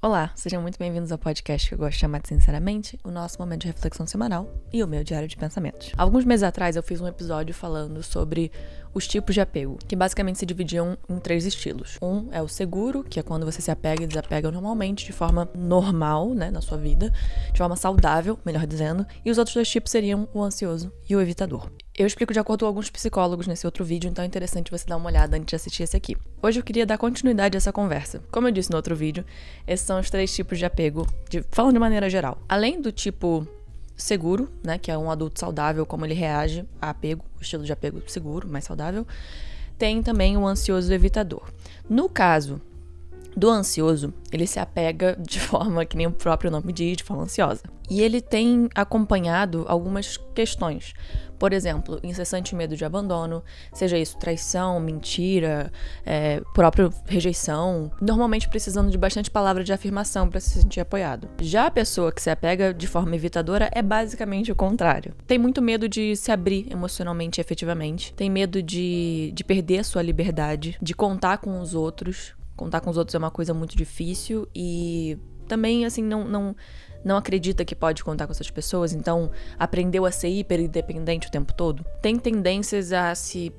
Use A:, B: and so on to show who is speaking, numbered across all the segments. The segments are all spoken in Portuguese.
A: Olá, sejam muito bem-vindos ao podcast que eu gosto de chamar de Sinceramente, o nosso momento de reflexão semanal e o meu diário de pensamentos. Alguns meses atrás eu fiz um episódio falando sobre os tipos de apego, que basicamente se dividiam em 3 estilos. Um é o seguro, que é quando você se apega e desapega normalmente, de forma normal, na sua vida, de forma saudável, melhor dizendo, e os outros 2 tipos seriam o ansioso e o evitador. Eu explico de acordo com alguns psicólogos nesse outro vídeo, então é interessante você dar uma olhada antes de assistir esse aqui. Hoje eu queria dar continuidade a essa conversa. Como eu disse no outro vídeo, esses são os 3 tipos de apego, falando de maneira geral. Além do tipo seguro, que é um adulto saudável, como ele reage a apego, o estilo de apego seguro, mais saudável, tem também o ansioso e o evitador. No caso do ansioso, ele se apega de forma que nem o próprio nome diz, de forma ansiosa. E ele tem acompanhado algumas questões. Por exemplo, incessante medo de abandono, seja isso traição, mentira, própria rejeição, normalmente precisando de bastante palavra de afirmação para se sentir apoiado. Já a pessoa que se apega de forma evitadora é basicamente o contrário. Tem muito medo de se abrir emocionalmente e efetivamente, tem medo de perder a sua liberdade, de contar com os outros. Contar com os outros é uma coisa muito difícil e também, assim, não acredita que pode contar com essas pessoas, então aprendeu a ser hiper independente o tempo todo. Tem tendências a se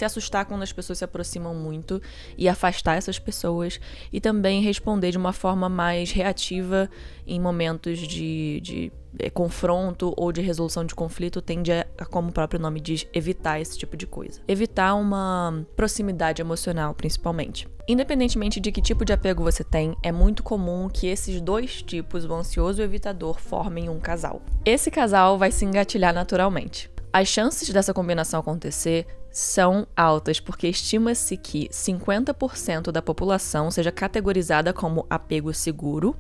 A: assustar quando as pessoas se aproximam muito e afastar essas pessoas e também responder de uma forma mais reativa em momentos de confronto ou de resolução de conflito, tende a, como o próprio nome diz, evitar esse tipo de coisa. Evitar uma proximidade emocional, principalmente. Independentemente de que tipo de apego você tem, é muito comum que esses 2 tipos, o ansioso e o evitador, formem um casal. Esse casal vai se engatilhar naturalmente. As chances dessa combinação acontecer são altas, porque estima-se que 50% da população seja categorizada como apego seguro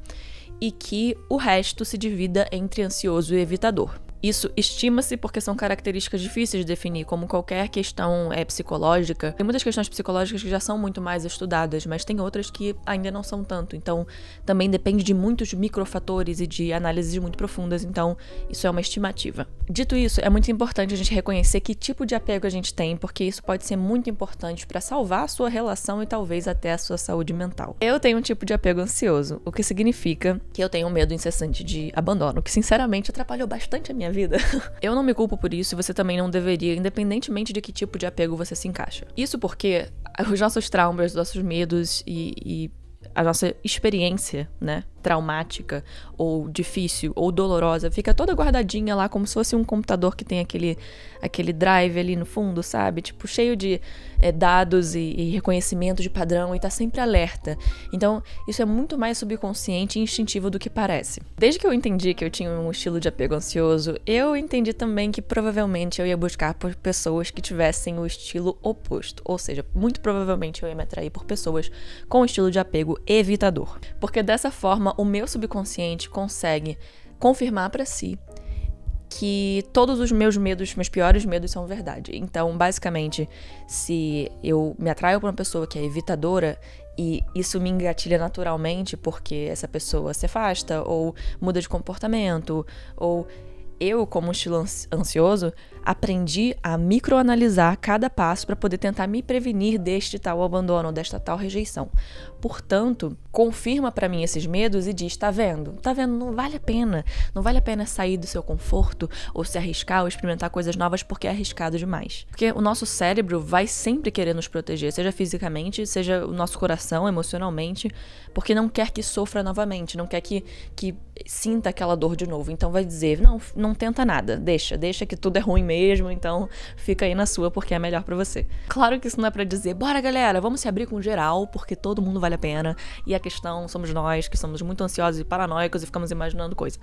A: e que o resto se divida entre ansioso e evitador. Isso estima-se porque são características difíceis de definir, como qualquer questão psicológica. Tem muitas questões psicológicas que já são muito mais estudadas, mas tem outras que ainda não são tanto. Então, também depende de muitos microfatores e de análises muito profundas. Então, isso é uma estimativa. Dito isso, é muito importante a gente reconhecer que tipo de apego a gente tem, porque isso pode ser muito importante para salvar a sua relação e talvez até a sua saúde mental. Eu tenho um tipo de apego ansioso, o que significa que eu tenho um medo incessante de abandono, que sinceramente atrapalhou bastante a minha vida. Eu não me culpo por isso e você também não deveria, independentemente de que tipo de apego você se encaixa. Isso porque os nossos traumas, os nossos medos e a nossa experiência, traumática ou difícil ou dolorosa, fica toda guardadinha lá como se fosse um computador que tem aquele drive ali no fundo, sabe? Tipo, cheio de dados e reconhecimento de padrão e tá sempre alerta. Então, isso é muito mais subconsciente e instintivo do que parece. Desde que eu entendi que eu tinha um estilo de apego ansioso, eu entendi também que provavelmente eu ia buscar por pessoas que tivessem o estilo oposto. Ou seja, muito provavelmente eu ia me atrair por pessoas com o estilo de apego evitador. Porque dessa forma, o meu subconsciente consegue confirmar para si que todos os meus piores medos são verdade. Então, basicamente, se eu me atraio por uma pessoa que é evitadora e isso me engatilha naturalmente porque essa pessoa se afasta ou muda de comportamento, ou eu, como um estilo ansioso, aprendi a microanalisar cada passo para poder tentar me prevenir deste tal abandono, desta tal rejeição. Portanto, confirma para mim esses medos e diz, tá vendo, não vale a pena sair do seu conforto ou se arriscar ou experimentar coisas novas porque é arriscado demais. Porque o nosso cérebro vai sempre querer nos proteger, seja fisicamente, seja o nosso coração, emocionalmente, porque não quer que sofra novamente, não quer que sinta aquela dor de novo. Então vai dizer, não tenta nada, deixa que tudo é ruim mesmo, então fica aí na sua porque é melhor pra você. Claro que isso não é pra dizer, bora galera, vamos se abrir com geral porque todo mundo vale a pena e a questão somos nós que somos muito ansiosos e paranoicos e ficamos imaginando coisa.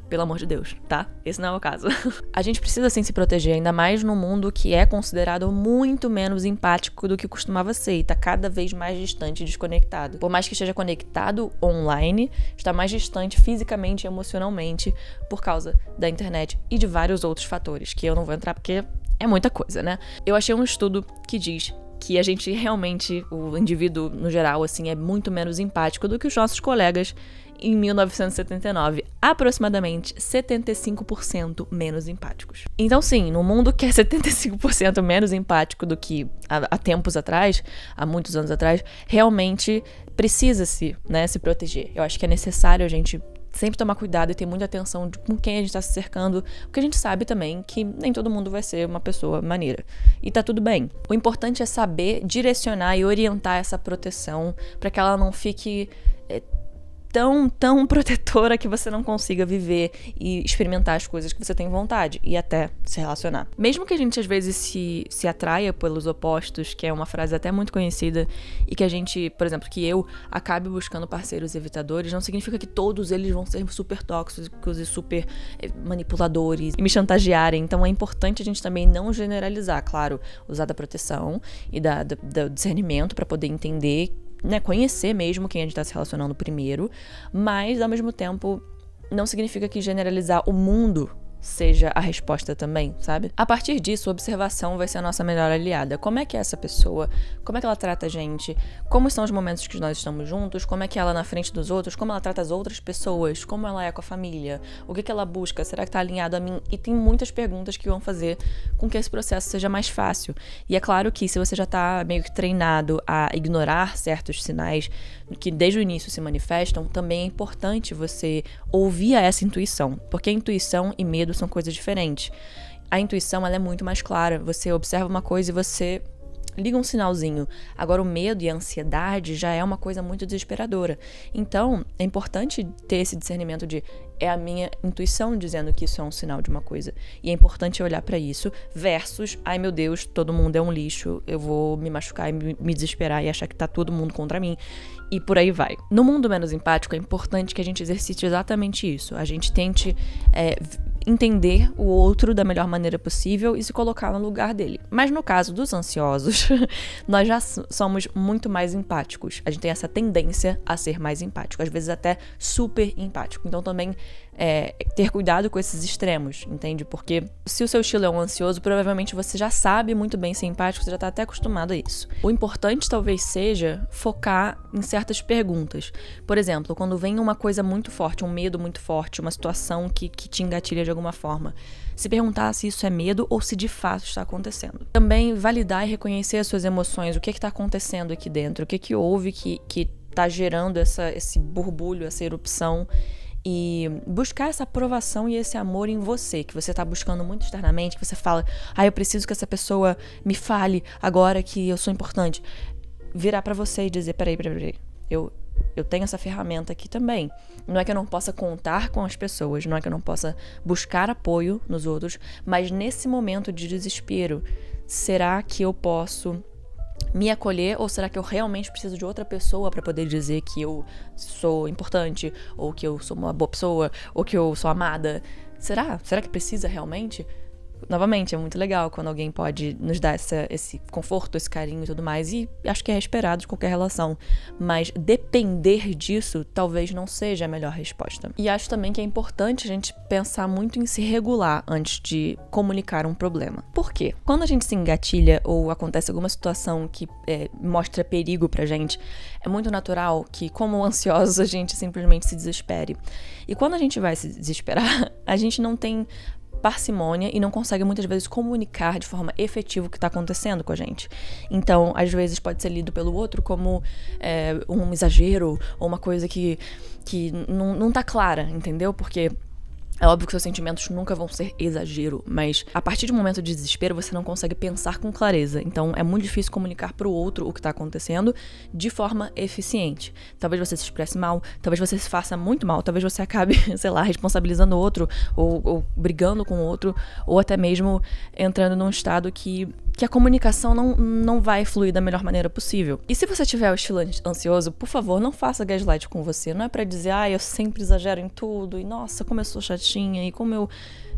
A: Pelo amor de Deus, tá? Esse não é o caso. A gente precisa sim se proteger, ainda mais num mundo que é considerado muito menos empático do que costumava ser e tá cada vez mais distante e desconectado. Por mais que esteja conectado online, está mais distante fisicamente e emocionalmente por causa da internet e de vários outros fatores que eu não vou entrar porque é muita coisa, Eu achei um estudo que diz que a gente realmente, o indivíduo no geral, assim, é muito menos empático do que os nossos colegas em 1979, aproximadamente 75% menos empáticos. Então sim, no mundo que é 75% menos empático do que há tempos atrás, há muitos anos atrás, realmente precisa-se, né, se proteger. Eu acho que é necessário a gente sempre tomar cuidado e ter muita atenção com quem a gente está se cercando, porque a gente sabe também que nem todo mundo vai ser uma pessoa maneira. E tá tudo bem. O importante é saber direcionar e orientar essa proteção para que ela não fique tão protetora que você não consiga viver e experimentar as coisas que você tem vontade e até se relacionar. Mesmo que a gente às vezes se atraia pelos opostos, que é uma frase até muito conhecida, e que a gente, por exemplo, que eu acabe buscando parceiros evitadores, não significa que todos eles vão ser super tóxicos e super manipuladores e me chantagearem. Então é importante a gente também não generalizar, claro, usar da proteção e do discernimento para poder entender, né, conhecer mesmo quem a gente está se relacionando primeiro, mas ao mesmo tempo não significa que generalizar o mundo seja a resposta também, sabe? A partir disso, a observação vai ser a nossa melhor aliada. Como é que é essa pessoa? Como é que ela trata a gente? Como são os momentos que nós estamos juntos? Como é que ela é na frente dos outros? Como ela trata as outras pessoas? Como ela é com a família? O que ela busca? Será que tá alinhado a mim? E tem muitas perguntas que vão fazer com que esse processo seja mais fácil. E é claro que se você já tá meio que treinado a ignorar certos sinais que desde o início se manifestam, também é importante você ouvir essa intuição, porque a intuição e medo são coisas diferentes. A intuição, ela é muito mais clara. Você observa uma coisa e você liga um sinalzinho. Agora, o medo e a ansiedade já é uma coisa muito desesperadora. Então, é importante ter esse discernimento de é a minha intuição dizendo que isso é um sinal de uma coisa. E é importante olhar pra isso versus, ai meu Deus, todo mundo é um lixo, eu vou me machucar e me desesperar e achar que tá todo mundo contra mim. E por aí vai. No mundo menos empático, é importante que a gente exercite exatamente isso. A gente tente entender o outro da melhor maneira possível e se colocar no lugar dele. Mas no caso dos ansiosos, nós já somos muito mais empáticos. A gente tem essa tendência a ser mais empático, às vezes até super empático. Então também ter cuidado com esses extremos, entende? Porque se o seu estilo é um ansioso, provavelmente você já sabe muito bem ser empático, você já tá até acostumado a isso. O importante talvez seja focar em certas perguntas. Por exemplo, quando vem uma coisa muito forte, um medo muito forte, uma situação que te engatilha de alguma forma, se perguntar se isso é medo ou se de fato está acontecendo. Também validar e reconhecer as suas emoções, o que está acontecendo aqui dentro, o que houve que tá gerando esse borbulho, essa erupção, e buscar essa aprovação e esse amor em você, que você tá buscando muito externamente, que você fala, eu preciso que essa pessoa me fale agora que eu sou importante. Virar pra você e dizer, peraí, eu tenho essa ferramenta aqui também. Não é que eu não possa contar com as pessoas, não é que eu não possa buscar apoio nos outros, mas nesse momento de desespero, será que eu posso me acolher ou será que eu realmente preciso de outra pessoa para poder dizer que eu sou importante ou que eu sou uma boa pessoa ou que eu sou amada? Será que precisa realmente? Novamente, é muito legal quando alguém pode nos dar esse conforto, esse carinho e tudo mais, e acho que é esperado de qualquer relação, mas depender disso talvez não seja a melhor resposta. E acho também que é importante a gente pensar muito em se regular antes de comunicar um problema. Por quê? Quando a gente se engatilha ou acontece alguma situação que mostra perigo pra gente, é muito natural que, como ansiosos, a gente simplesmente se desespere. E quando a gente vai se desesperar, a gente não tem parcimônia e não consegue muitas vezes comunicar de forma efetiva o que está acontecendo com a gente. Então, às vezes pode ser lido pelo outro como um exagero ou uma coisa que não tá clara, entendeu? Porque é óbvio que seus sentimentos nunca vão ser exagero, mas a partir de um momento de desespero você não consegue pensar com clareza. Então é muito difícil comunicar pro outro o que tá acontecendo de forma eficiente. Talvez você se expresse mal, talvez você se faça muito mal, talvez você acabe, sei lá, responsabilizando o outro ou brigando com o outro, ou até mesmo entrando num estado que a comunicação não vai fluir da melhor maneira possível. E se você tiver o estilo ansioso, por favor, não faça gaslight com você. Não é pra dizer, eu sempre exagero em tudo, e nossa, como eu sou chatinha, e como eu...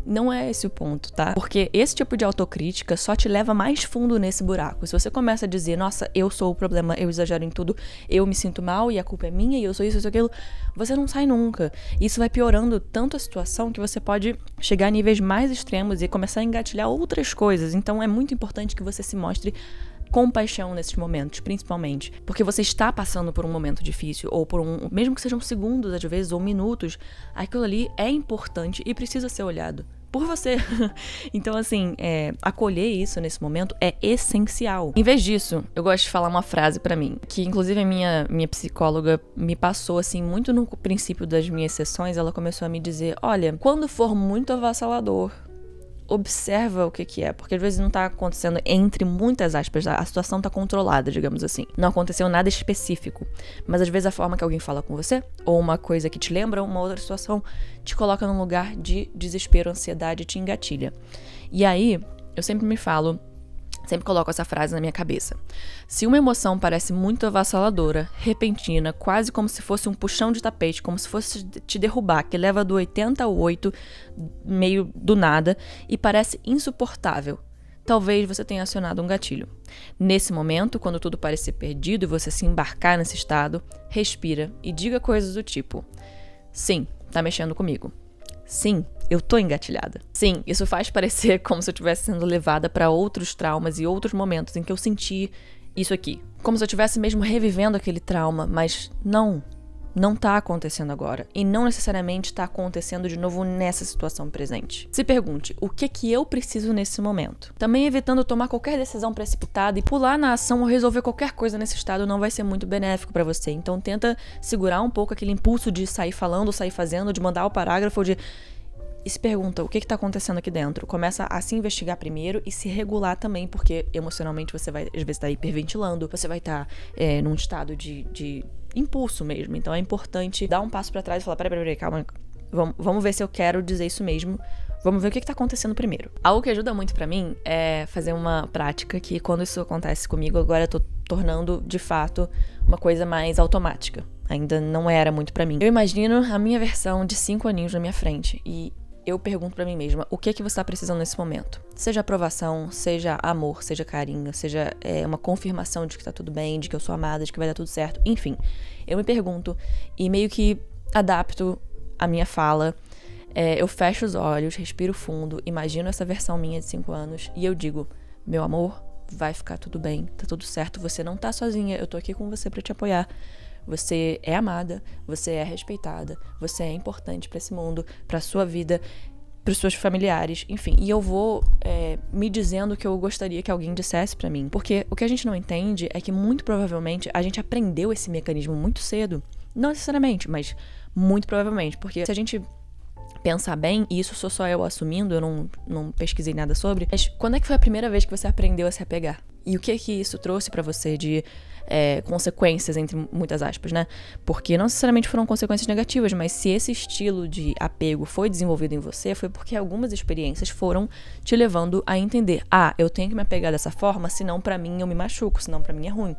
A: Não é esse o ponto, tá? Porque esse tipo de autocrítica só te leva mais fundo nesse buraco. Se você começa a dizer, nossa, eu sou o problema, eu exagero em tudo, eu me sinto mal e a culpa é minha e eu sou isso, eu sou aquilo, você não sai nunca. Isso vai piorando tanto a situação que você pode chegar a níveis mais extremos e começar a engatilhar outras coisas. Então é muito importante que você se mostre compaixão nesses momentos, principalmente. Porque você está passando por um momento difícil, ou mesmo que sejam segundos, às vezes, ou minutos, aquilo ali é importante e precisa ser olhado por você. Então, assim, acolher isso nesse momento é essencial. Em vez disso, eu gosto de falar uma frase pra mim, que inclusive a minha psicóloga me passou, assim, muito no princípio das minhas sessões, ela começou a me dizer, olha, quando for muito avassalador, observa o que é, porque às vezes não tá acontecendo, entre muitas aspas, a situação tá controlada, digamos assim. Não aconteceu nada específico, mas às vezes a forma que alguém fala com você, ou uma coisa que te lembra uma outra situação, te coloca num lugar de desespero, ansiedade, te engatilha. E aí, eu sempre coloco essa frase na minha cabeça. Se uma emoção parece muito avassaladora, repentina, quase como se fosse um puxão de tapete, como se fosse te derrubar, que leva do 80 ao 8, meio do nada, e parece insuportável, talvez você tenha acionado um gatilho. Nesse momento, quando tudo parecer perdido e você se embarcar nesse estado, respira e diga coisas do tipo: sim, tá mexendo comigo. Sim, eu tô engatilhada. Sim, isso faz parecer como se eu estivesse sendo levada pra outros traumas e outros momentos em que eu senti isso aqui. Como se eu estivesse mesmo revivendo aquele trauma, mas não tá acontecendo agora. E não necessariamente tá acontecendo de novo nessa situação presente. Se pergunte, o que eu preciso nesse momento? Também evitando tomar qualquer decisão precipitada e pular na ação ou resolver qualquer coisa nesse estado não vai ser muito benéfico pra você. Então tenta segurar um pouco aquele impulso de sair falando, sair fazendo, de mandar o parágrafo, e se pergunta o que tá acontecendo aqui dentro. Começa a se investigar primeiro e se regular também, porque emocionalmente você vai, às vezes, estar hiperventilando, você vai estar num estado de impulso mesmo. Então é importante dar um passo pra trás e falar, peraí, calma, vamos ver se eu quero dizer isso mesmo. Vamos ver o que tá acontecendo primeiro. Algo que ajuda muito pra mim é fazer uma prática que, quando isso acontece comigo, agora eu tô tornando, de fato, uma coisa mais automática. Ainda não era muito pra mim. Eu imagino a minha versão de 5 aninhos na minha frente e eu pergunto pra mim mesma, o que você tá precisando nesse momento? Seja aprovação, seja amor, seja carinho, seja uma confirmação de que tá tudo bem, de que eu sou amada, de que vai dar tudo certo. Enfim, eu me pergunto e meio que adapto a minha fala. Eu fecho os olhos, respiro fundo, imagino essa versão minha de 5 anos e eu digo, meu amor, vai ficar tudo bem, tá tudo certo, você não tá sozinha, eu tô aqui com você pra te apoiar. Você é amada, você é respeitada, você é importante pra esse mundo, pra sua vida, pros seus familiares, enfim. E eu vou me dizendo o que eu gostaria que alguém dissesse pra mim. Porque o que a gente não entende é que, muito provavelmente, a gente aprendeu esse mecanismo muito cedo. Não necessariamente, mas muito provavelmente. Porque se a gente pensar bem, e isso sou só eu assumindo, eu não pesquisei nada sobre, mas quando é que foi a primeira vez que você aprendeu a se apegar? E o que isso trouxe pra você de consequências, entre muitas aspas, né? Porque não necessariamente foram consequências negativas, mas se esse estilo de apego foi desenvolvido em você, foi porque algumas experiências foram te levando a entender, eu tenho que me apegar dessa forma, senão pra mim eu me machuco, senão pra mim é ruim.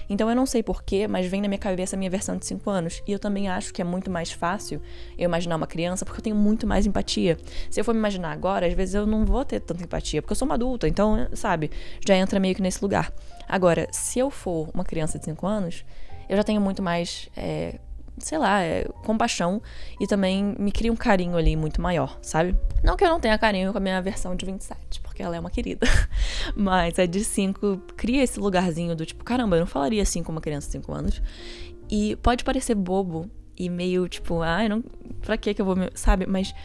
A: Então eu não sei porquê, mas vem na minha cabeça a minha versão de 5 anos. E eu também acho que é muito mais fácil eu imaginar uma criança, porque eu tenho muito mais empatia. Se eu for me imaginar agora, às vezes eu não vou ter tanta empatia, porque eu sou uma adulta, então, sabe, já entra meio que nesse lugar. Agora, se eu for uma criança de 5 anos, eu já tenho muito mais, compaixão e também me cria um carinho ali muito maior, sabe? Não que eu não tenha carinho com a minha versão de 27, porque ela é uma querida. Mas a de 5 cria esse lugarzinho do tipo, caramba, eu não falaria assim com uma criança de 5 anos. E pode parecer bobo e meio tipo, pra que eu vou sabe? Mas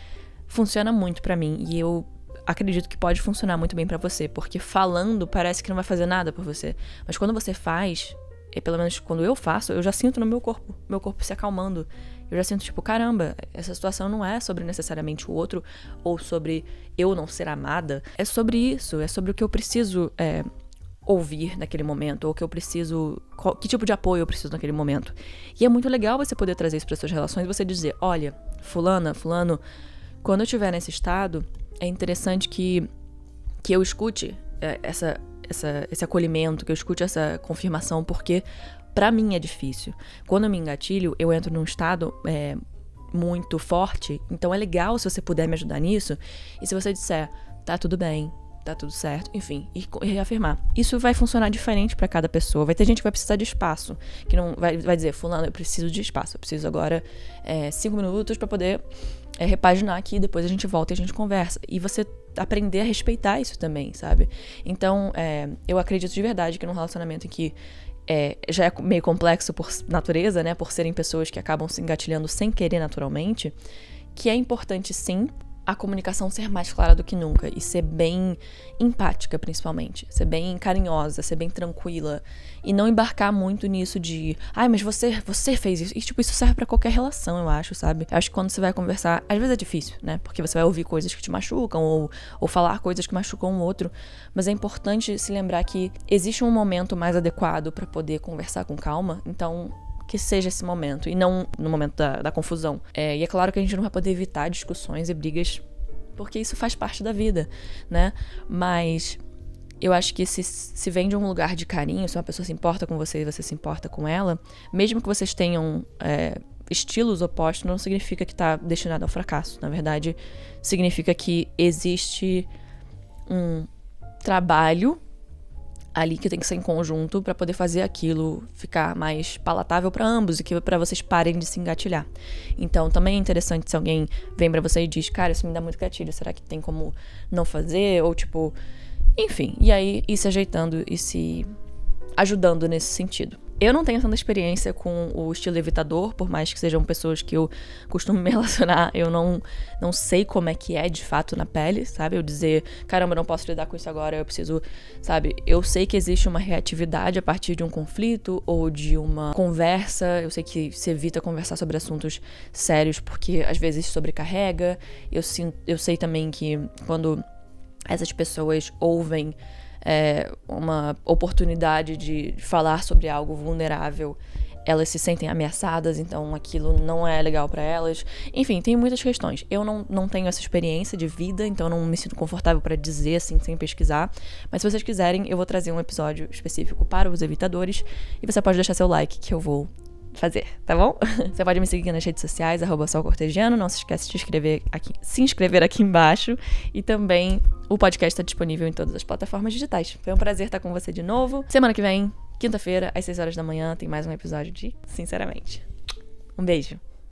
A: funciona muito pra mim e eu acredito que pode funcionar muito bem pra você, porque falando parece que não vai fazer nada por você. Mas quando você faz, e pelo menos quando eu faço, eu já sinto no meu corpo se acalmando. Eu já sinto tipo, caramba, essa situação não é sobre necessariamente o outro, ou sobre eu não ser amada. É sobre isso, é sobre o que eu preciso ouvir naquele momento, ou que eu preciso, que tipo de apoio eu preciso naquele momento. E é muito legal você poder trazer isso para suas relações, você dizer, olha, fulano, quando eu estiver nesse estado, é interessante que eu escute esse acolhimento, que eu escute essa confirmação, porque pra mim é difícil. Quando eu me engatilho, eu entro num estado muito forte, então é legal se você puder me ajudar nisso, e se você disser, tá tudo bem, tá tudo certo, enfim, e reafirmar. Isso vai funcionar diferente pra cada pessoa. Vai ter gente que vai precisar de espaço, que não vai dizer, fulano, eu preciso de espaço, eu preciso agora 5 minutos pra poder repaginar aqui, depois a gente volta e a gente conversa. E você aprender a respeitar isso também, sabe? Então, eu acredito de verdade que num relacionamento em que já é meio complexo por natureza, né? Por serem pessoas que acabam se engatilhando sem querer naturalmente, que é importante, sim, a comunicação ser mais clara do que nunca e ser bem empática, principalmente. Ser bem carinhosa, ser bem tranquila e não embarcar muito nisso de mas você fez isso. E, tipo, isso serve pra qualquer relação, eu acho, sabe? Eu acho que quando você vai conversar, às vezes é difícil, né? Porque você vai ouvir coisas que te machucam ou falar coisas que machucam o outro. Mas é importante se lembrar que existe um momento mais adequado pra poder conversar com calma. Então, que seja esse momento, e não no momento da confusão. E é claro que a gente não vai poder evitar discussões e brigas, porque isso faz parte da vida, né? Mas eu acho que se vem de um lugar de carinho, se uma pessoa se importa com você e você se importa com ela, mesmo que vocês tenham estilos opostos, não significa que tá destinado ao fracasso. Na verdade, significa que existe um trabalho ali que tem que ser em conjunto pra poder fazer aquilo ficar mais palatável pra ambos e que pra vocês parem de se engatilhar. Então também é interessante se alguém vem pra você e diz, cara, isso me dá muito gatilho, será que tem como não fazer? Ou tipo, enfim, e aí ir se ajeitando e se ajudando nesse sentido. Eu não tenho tanta experiência com o estilo evitador, por mais que sejam pessoas que eu costumo me relacionar, eu não sei como é que é de fato na pele, sabe? Eu dizer, caramba, eu não posso lidar com isso agora, eu preciso, sabe? Eu sei que existe uma reatividade a partir de um conflito ou de uma conversa, eu sei que se evita conversar sobre assuntos sérios porque às vezes sobrecarrega, eu sei também que quando essas pessoas ouvem uma oportunidade de falar sobre algo vulnerável, elas se sentem ameaçadas, então aquilo não é legal pra elas. Enfim, tem muitas questões. Eu não tenho essa experiência de vida, então não me sinto confortável pra dizer assim, sem pesquisar. Mas se vocês quiserem, eu vou trazer um episódio específico para os evitadores e você pode deixar seu like que eu vou fazer, tá bom? Você pode me seguir nas redes sociais, @solcortesiano, não se esquece de se inscrever aqui embaixo, e também o podcast está disponível em todas as plataformas digitais. Foi um prazer estar com você de novo. Semana que vem, quinta-feira, às 6 horas da manhã, tem mais um episódio de Sinceramente. Um beijo!